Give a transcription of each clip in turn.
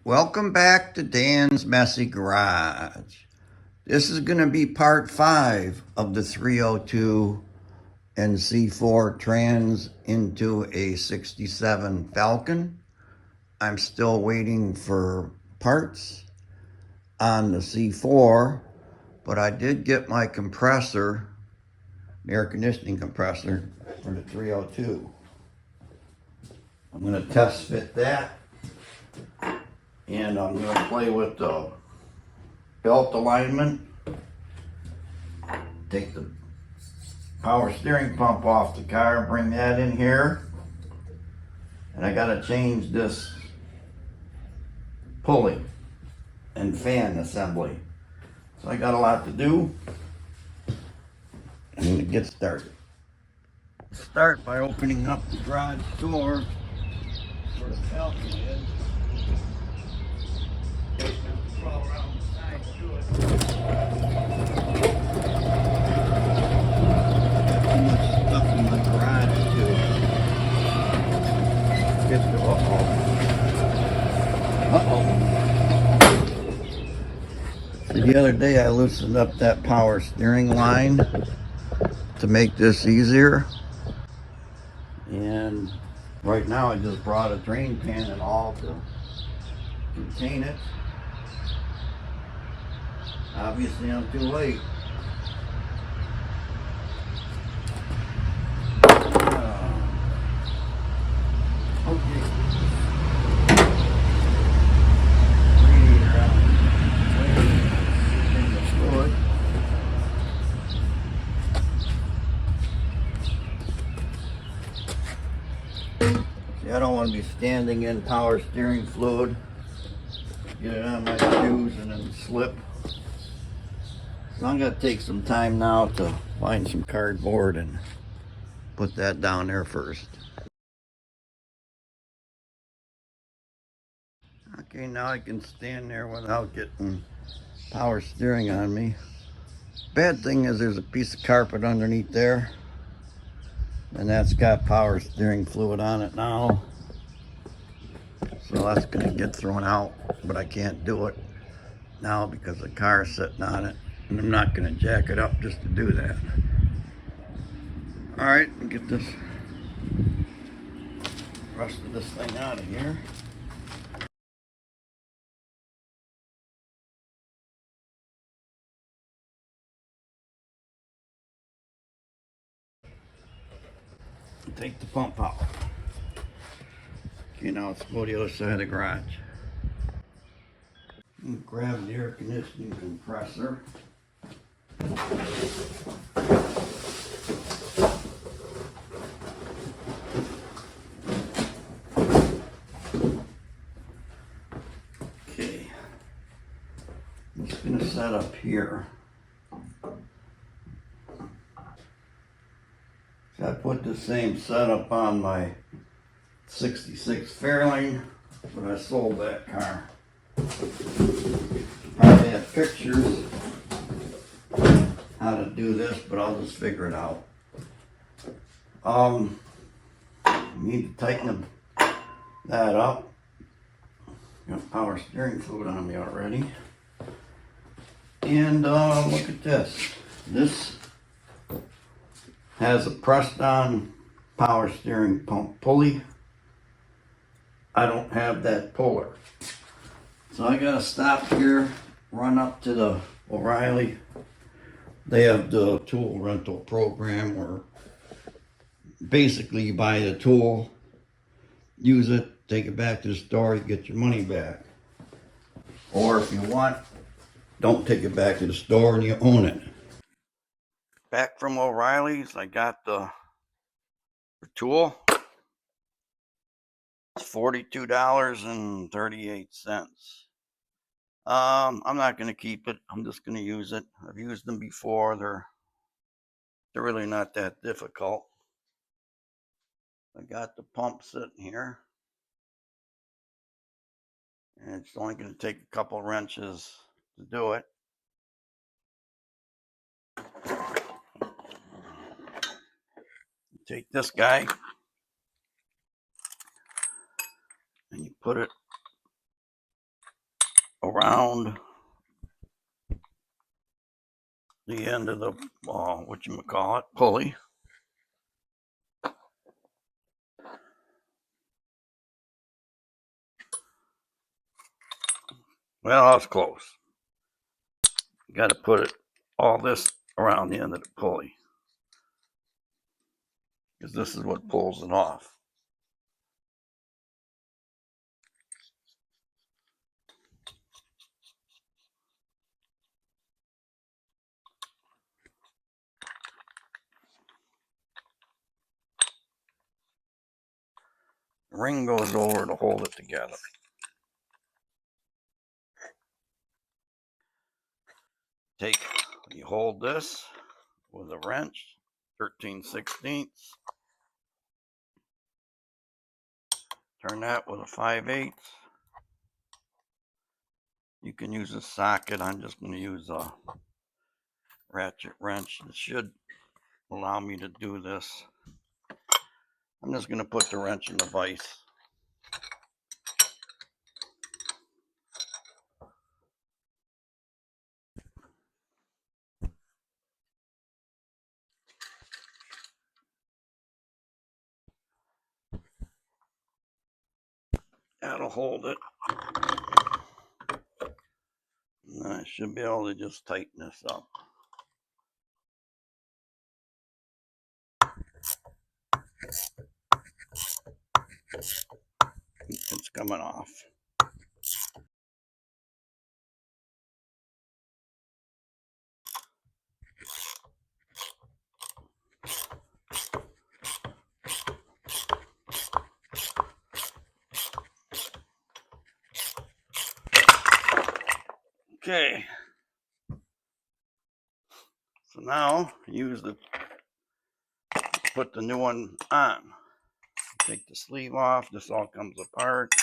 Welcome back to Dan's Messy Garage. This is going to be part 5 of the 302 and C4 trans into a 67 Falcon. I'm still waiting for parts on the C4, but I did get my compressor, the air conditioning compressor for the 302. I'm going to test fit that, and I'm going to play with the belt alignment, take the power steering pump off the car, bring that in here, and I got to change this pulley and fan assembly. So I got a lot to do. I'm going to get started. Start by opening up the garage door where the Falcon is. Crawl around the side to it. Too much stuff in the garage too. Get the The other day I loosened up that power steering line to make this easier. And right now I just brought a drain pan and all to contain it. Obviously I'm too late. Okay. Radiator out. In the fluid. See, I don't want to be standing in power steering fluid. Get it on my shoes and then slip. So I'm going to take some time now to find some cardboard and put that down there first. Okay, now I can stand there without getting power steering on me. Bad thing is there's a piece of carpet underneath there, and that's got power steering fluid on it now. So that's going to get thrown out, but I can't do it now because the car is sitting on it. And I'm not going to jack it up just to do that. All right, get this rest of this thing out of here. Take the pump out. Okay, now let's go to the other side of the garage. Grab the air conditioning compressor. Okay, I'm just going to set up here. So I put the same setup on my 66 Fairlane, but I sold that car. I have pictures how to do this, but I'll just figure it out. Need to tighten that up. Got power steering fluid on me already. And look at this. This has a pressed on power steering pump pulley. I don't have that puller. So I gotta stop here, run up to the O'Reilly. They have the tool rental program where basically you buy the tool, use it, take it back to the store, you get your money back. Or if you want, don't take it back to the store and you own it. Back from O'Reilly's, I got the tool. It's $42.38. I'm not going to keep it. I'm just going to use it. I've used them before. They're really not that difficult. I got the pump sitting here. And it's only going to take a couple wrenches to do it. Take this guy and you put it around the end of the pulley. Well, that's close. You got to put all this around the end of the pulley, because this is what pulls it off. The ring goes over to hold it together. You hold this with a wrench, 13/16. Turn that with a 5/8. You can use a socket. I'm just going to use a ratchet wrench. It should allow me to do this. I'm just going to put the wrench in the vise. That'll hold it. And I should be able to just tighten this up. It's coming off. Okay. So now put the new one on. Take the sleeve off. This all comes apart.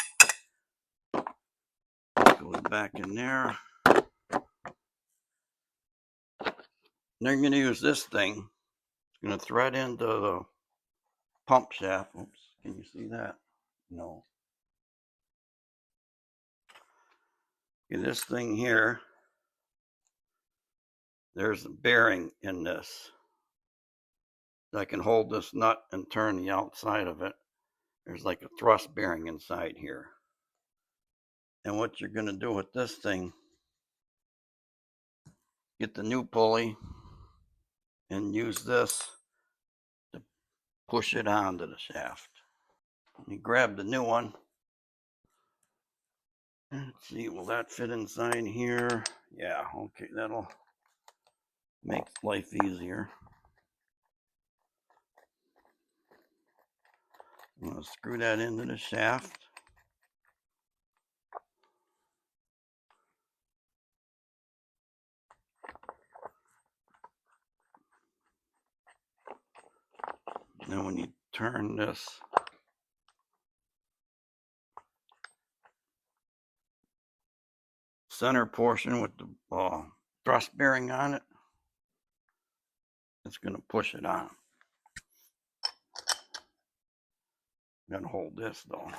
Goes back in there. Now you're going to use this thing. It's going to thread into the pump shaft. Oops, can you see that? No. Okay, this thing here, there's a bearing in this. I can hold this nut and turn the outside of it. There's like a thrust bearing inside here. And what you're going to do with this thing, get the new pulley and use this to push it onto the shaft. You grab the new one. Let's see, will that fit inside here? Yeah, okay, that'll make life easier. I'm going to screw that into the shaft. Then when you turn this center portion with the thrust bearing on it, it's going to push it on. I'm going to hold this though.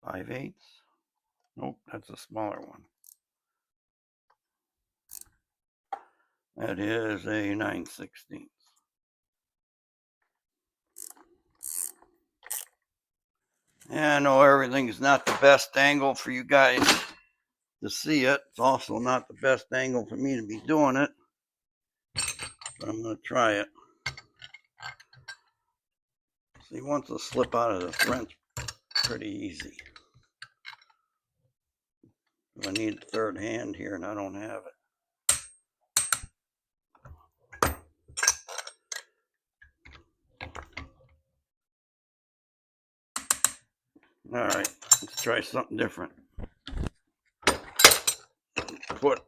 5/8. Nope, that's a smaller one. That is a 9/16. Yeah, I know everything's not the best angle for you guys to see it. It's also not the best angle for me to be doing it. But I'm going to try it. See, once I slip out of this wrench, pretty easy. I need a third hand here and I don't have it. All right, let's try something different. Try putting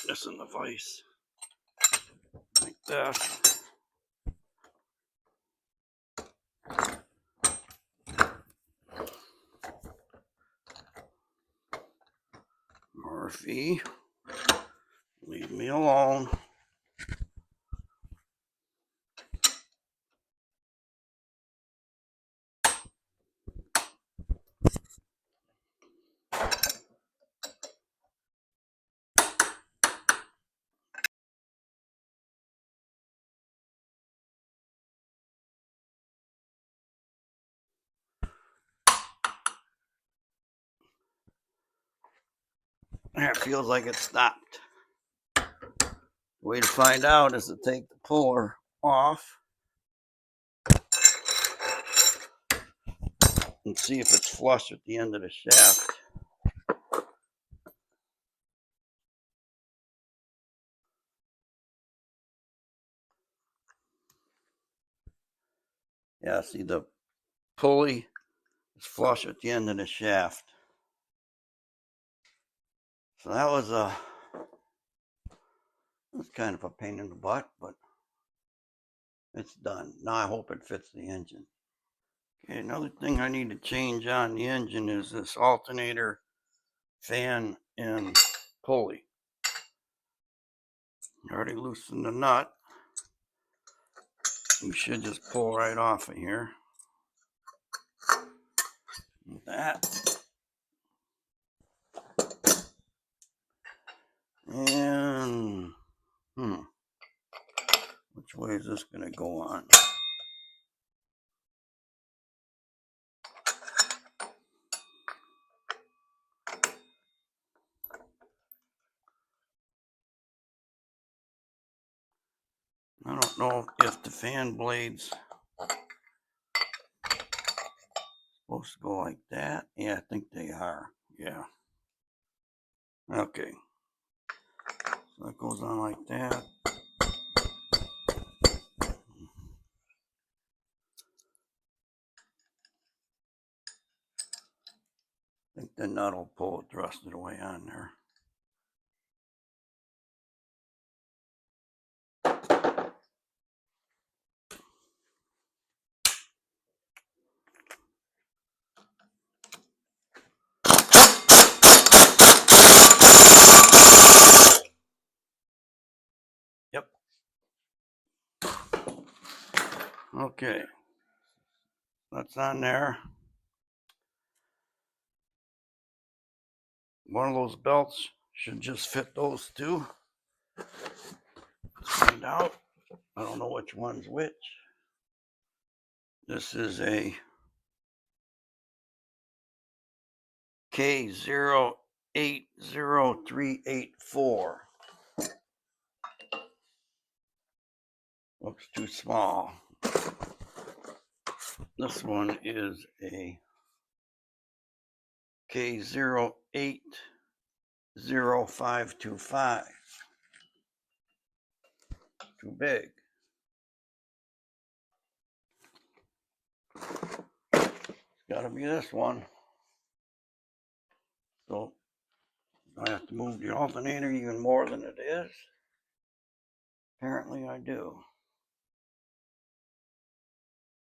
this in the vise like that. Murphy, leave me alone. There, it feels like it stopped. The way to find out is to take the puller off and see if it's flush at the end of the shaft. Yeah, see, the pulley is flush at the end of the shaft. So that was kind of a pain in the butt, but it's done. Now I hope it fits the engine. Okay, another thing I need to change on the engine is this alternator, fan, and pulley. I already loosened the nut. You should just pull right off of here. Like that. And which way is this going to go on? I don't know if the fan blades supposed to go like that. Yeah, I think they are. Yeah. Okay. So that goes on like that. I think the nut will pull it, thrust it away on there. Yep. Okay. That's on there. One of those belts should just fit those two. Let's find out. I don't know which one's which. This is a K080384. Looks too small. This one is a K080525. Too big. It's gotta be this one. So I have to move the alternator even more than it is. Apparently I do.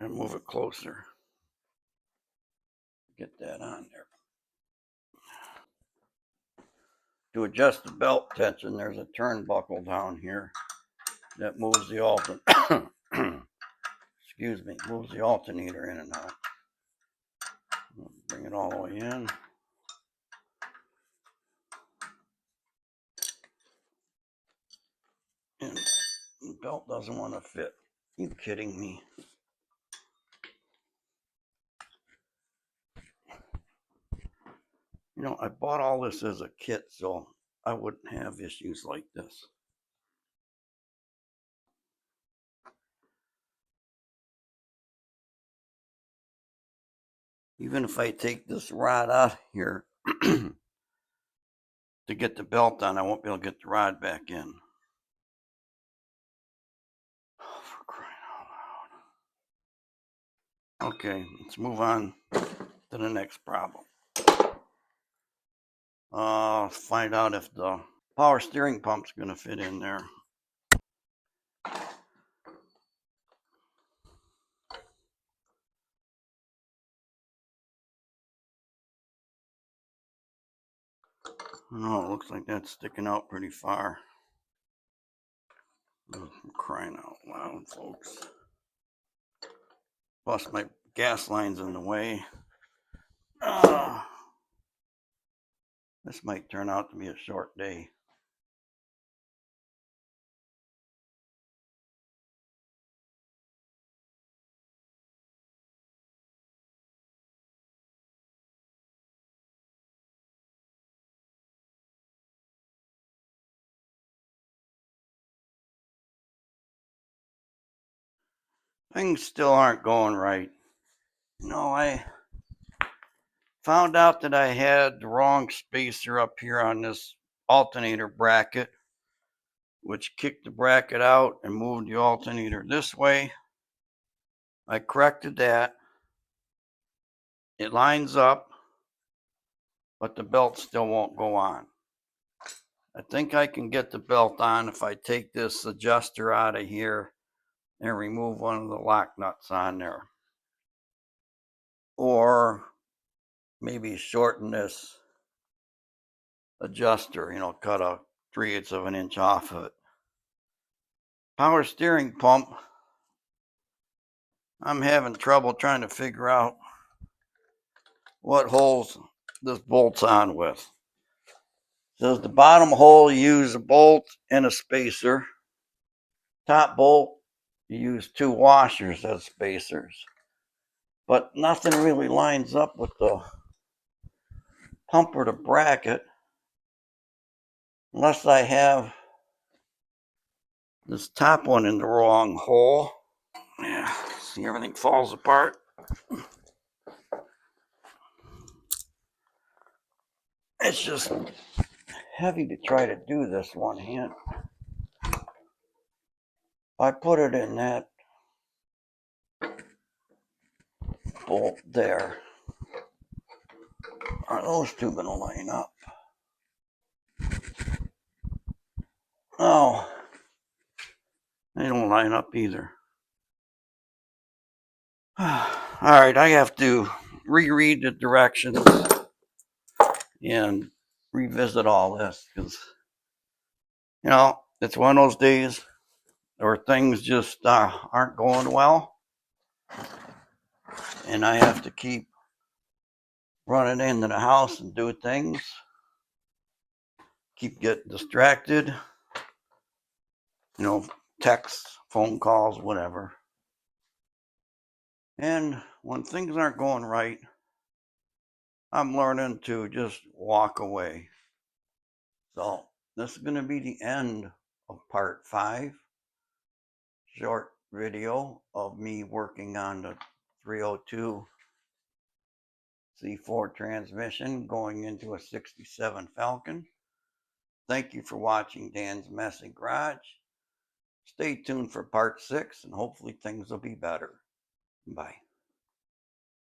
And move it closer. Get that on there. To adjust the belt tension, there's a turnbuckle down here that moves the moves the alternator in and out. Bring it all the way in. And the belt doesn't want to fit. Are you kidding me? You know, I bought all this as a kit, so I wouldn't have issues like this. Even if I take this rod out here to get the belt on, I won't be able to get the rod back in. Oh, for crying out loud. Okay, let's move on to the next problem. Find out if the power steering pump's going to fit in there. Oh, it looks like that's sticking out pretty far. I'm crying out loud, folks. Plus, my gas line's in the way. This might turn out to be a short day. Things still aren't going right. I found out that I had the wrong spacer up here on this alternator bracket, which kicked the bracket out and moved the alternator this way. I corrected that. It lines up, but the belt still won't go on. I think I can get the belt on if I take this adjuster out of here and remove one of the lock nuts on there. Or maybe shorten this adjuster, cut a 3/8 of an inch off of it. Power steering pump, I'm having trouble trying to figure out what holes this bolt's on with. It says the bottom hole you use a bolt and a spacer. Top bolt you use 2 washers as spacers. But nothing really lines up with the pump or the bracket unless I have this top one in the wrong hole. Yeah, see, everything falls apart. It's just heavy to try to do this one hand. I put it in that bolt there. Are those two going to line up? No, they don't line up either. All right, I have to reread the directions and revisit all this because, it's one of those days where things just aren't going well. And I have to keep running into the house and do things. Keep getting distracted. Texts, phone calls, whatever. And when things aren't going right, I'm learning to just walk away. So this is going to be the end of part 5. Short video of me working on the 302 C4 transmission going into a 67 Falcon. Thank you for watching Dan's Messy Garage. Stay tuned for part 6 and hopefully things will be better. Bye.